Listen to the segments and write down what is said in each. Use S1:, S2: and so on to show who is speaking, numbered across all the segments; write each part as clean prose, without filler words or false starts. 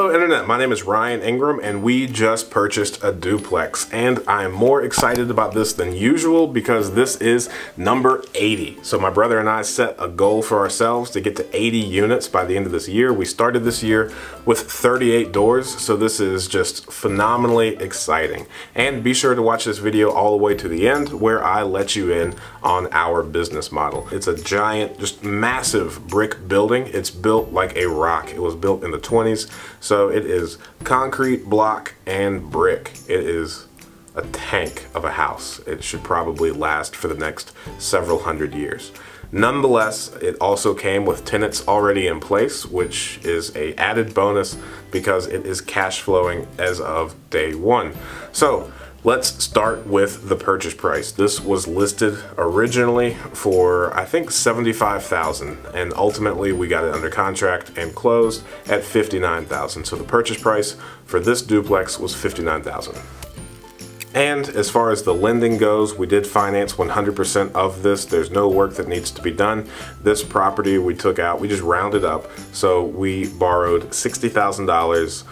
S1: Hello Internet, my name is Ryan Ingram and we just purchased a duplex, and I am more excited about this than usual because this is number 80. So my brother and I set a goal for ourselves to get to 80 units by the end of this year. We started this year with 38 doors, so this is just phenomenally exciting. And be sure to watch this video all the way to the end where I let you in on our business model. It's a giant, just massive brick building. It's built like a rock. It was built in the 20s. So it is concrete, block, and brick. It is a tank of a house. It should probably last for the next several hundred years. Nonetheless, it also came with tenants already in place, which is an added bonus because it is cash flowing as of day one. So let's start with the purchase price. This was listed originally for I think $75,000, and ultimately we got it under contract and closed at $59,000. So the purchase price for this duplex was $59,000. And as far as the lending goes, we did finance 100% of this. There's no work that needs to be done. This property we took out, we just rounded up. So we borrowed $60,000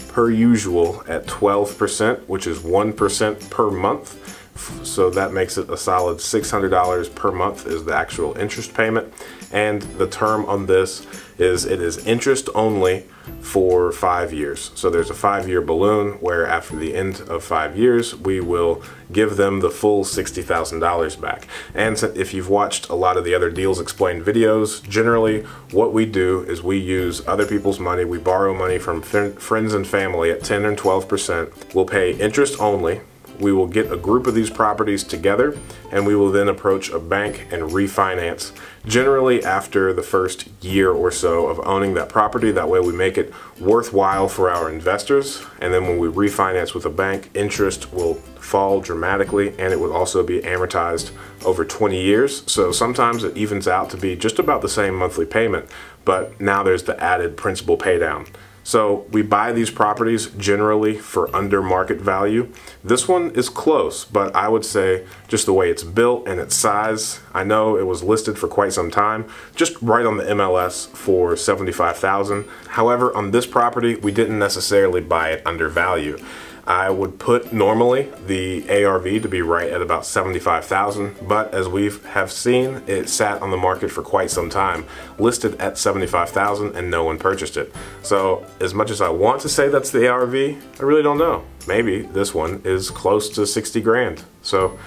S1: per usual at 12%, which is 1% per month. So that makes it a solid $600 per month is the actual interest payment. And the term on this is it is interest only for 5 years. So there's a 5-year balloon where after the end of 5 years, we will give them the full $60,000 back. And if you've watched a lot of the other Deals Explained videos, generally what we do is we use other people's money. We borrow money from friends and family at 10 and 12%. We'll pay interest only. We will get a group of these properties together and we will then approach a bank and refinance, generally after the first year or so of owning that property. That way we make it worthwhile for our investors, and then when we refinance with a bank, interest will fall dramatically and it will also be amortized over 20 years. So sometimes it evens out to be just about the same monthly payment, but now there's the added principal pay down. So we buy these properties generally for under market value. This one is close, but I would say just the way it's built and its size, I know it was listed for quite some time, just right on the MLS for $75,000. However, on this property, we didn't necessarily buy it under value. I would put normally the ARV to be right at about $75,000, but as we have seen, it sat on the market for quite some time, listed at $75,000, and no one purchased it. So as much as I want to say that's the ARV, I really don't know. Maybe this one is close to 60 grand. So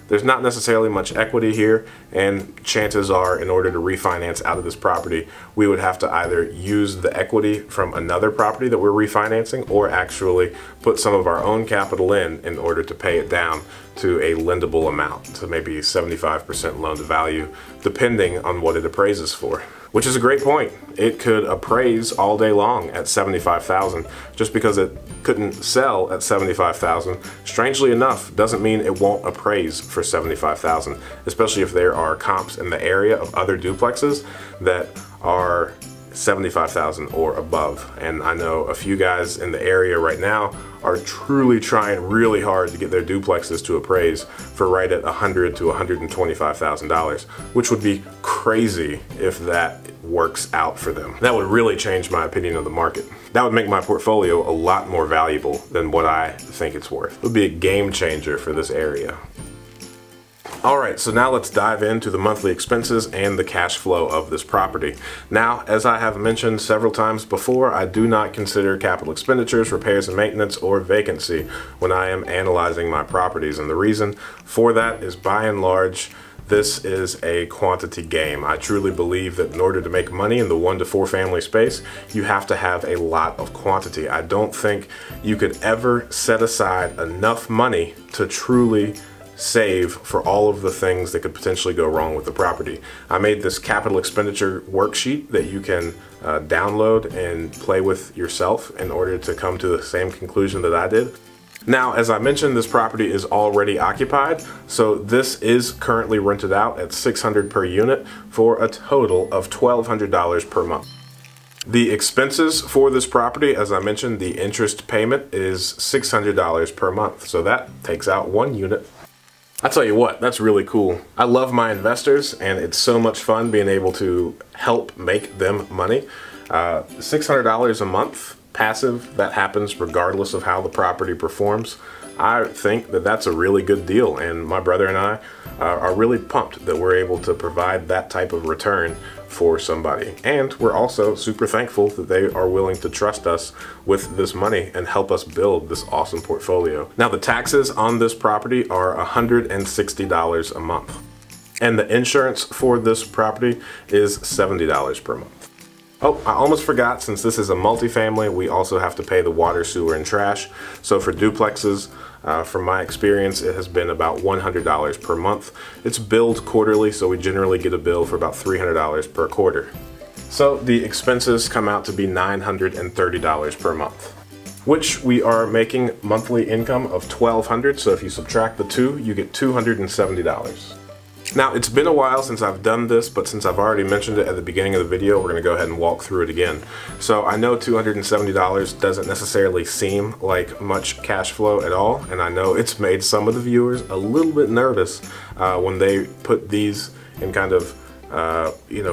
S1: there's not necessarily much equity here, and chances are in order to refinance out of this property, we would have to either use the equity from another property that we're refinancing or actually put some of our own capital in order to pay it down to a lendable amount, so maybe 75% loan to value, depending on what it appraises for. Which is a great point. It could appraise all day long at $75,000. Just because it couldn't sell at $75,000, strangely enough, doesn't mean it won't appraise for $75,000, especially if there are comps in the area of other duplexes that are $75,000 or above. And I know a few guys in the area right now are truly trying really hard to get their duplexes to appraise for right at $100,000 to $125,000, which would be crazy if that works out for them. That would really change my opinion of the market. That would make my portfolio a lot more valuable than what I think it's worth. It would be a game changer for this area. Alright, so now let's dive into the monthly expenses and the cash flow of this property. Now, as I have mentioned several times before, I do not consider capital expenditures, repairs and maintenance, or vacancy when I am analyzing my properties. And the reason for that is, by and large, this is a quantity game. I truly believe that in order to make money in the 1 to 4 family space, you have to have a lot of quantity. I don't think you could ever set aside enough money to truly save for all of the things that could potentially go wrong with the property. I made this capital expenditure worksheet that you can download and play with yourself in order to come to the same conclusion that I did. Now, as I mentioned, this property is already occupied, so this is currently rented out at $600 per unit for a total of $1,200 per month. The expenses for this property, as I mentioned, the interest payment is $600 per month, so that takes out 1 unit. I tell you what, that's really cool. I love my investors, and it's so much fun being able to help make them money. $600 a month passive that happens regardless of how the property performs, I think that that's a really good deal, and my brother and I are really pumped that we're able to provide that type of return for somebody. And we're also super thankful that they are willing to trust us with this money and help us build this awesome portfolio. Now, the taxes on this property are $160 a month, and the insurance for this property is $70 per month. Oh, I almost forgot, since this is a multifamily, we also have to pay the water, sewer, and trash. So for duplexes, from my experience, it has been about $100 per month. It's billed quarterly, so we generally get a bill for about $300 per quarter. So the expenses come out to be $930 per month, which we are making monthly income of $1,200. So if you subtract the two, you get $270. Now, it's been a while since I've done this, but since I've already mentioned it at the beginning of the video, we're going to go ahead and walk through it again. So I know $270 doesn't necessarily seem like much cash flow at all, and I know it's made some of the viewers a little bit nervous when they put these in kind of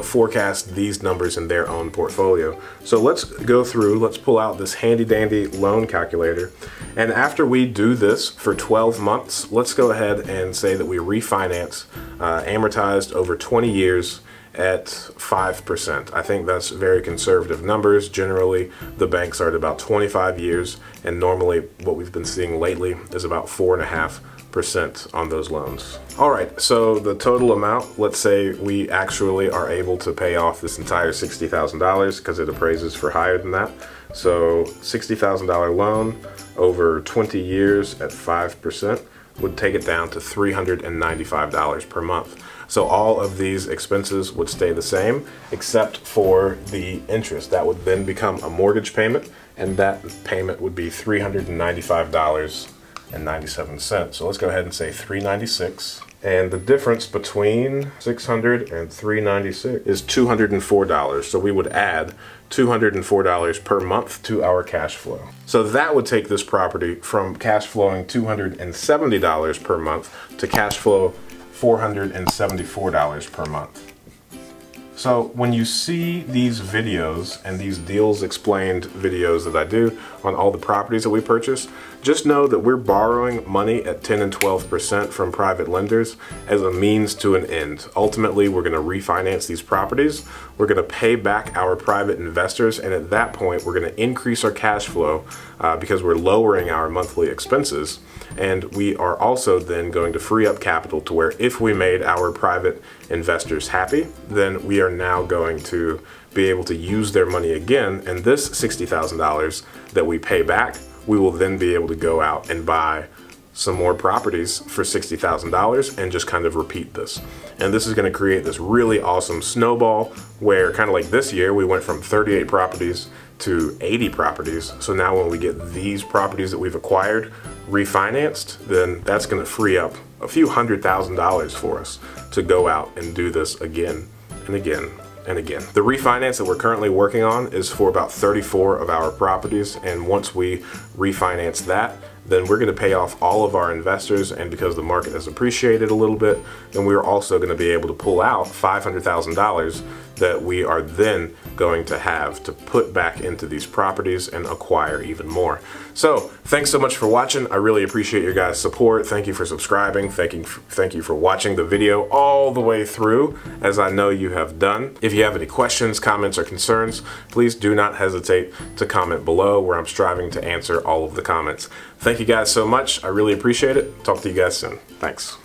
S1: forecast these numbers in their own portfolio. So let's go through, let's pull out this handy dandy loan calculator. And after we do this for 12 months, let's go ahead and say that we refinance amortized over 20 years at 5%. I think that's very conservative numbers. Generally, the banks are at about 25 years, and normally what we've been seeing lately is about 4.5% on those loans. All right, so the total amount, let's say we actually are able to pay off this entire $60,000 because it appraises for higher than that. So $60,000 loan over 20 years at 5% would take it down to $395 per month. So all of these expenses would stay the same except for the interest. That would then become a mortgage payment, and that payment would be $395.97. So let's go ahead and say $396. And the difference between $600 and $396 is $204. So we would add $204 per month to our cash flow. So that would take this property from cash flowing $270 per month to cash flow $474 per month. So when you see these videos and these deals explained videos that I do on all the properties that we purchase, just know that we're borrowing money at 10 and 12% from private lenders as a means to an end. Ultimately, we're going to refinance these properties. We're going to pay back our private investors, and at that point, we're going to increase our cash flow because we're lowering our monthly expenses. And we are also then going to free up capital to where if we made our private investors happy, then we are now going to be able to use their money again. And this $60,000 that we pay back, we will then be able to go out and buy some more properties for $60,000 and just kind of repeat this. And this is going to create this really awesome snowball where, kind of like this year, we went from 38 properties to 80 properties. So now when we get these properties that we've acquired refinanced, then that's going to free up a few $100,000 for us to go out and do this again and again and again. The refinance that we're currently working on is for about 34 of our properties, and once we refinance that, then we're going to pay off all of our investors, and because the market has appreciated a little bit, then we're also going to be able to pull out $500,000 that we are then going to have to put back into these properties and acquire even more. So thanks so much for watching. I really appreciate your guys' support. Thank you for subscribing. Thank you for watching the video all the way through, as I know you have done. If you have any questions, comments, or concerns, please do not hesitate to comment below, where I'm striving to answer all of the comments. Thank you guys so much. I really appreciate it. Talk to you guys soon. Thanks.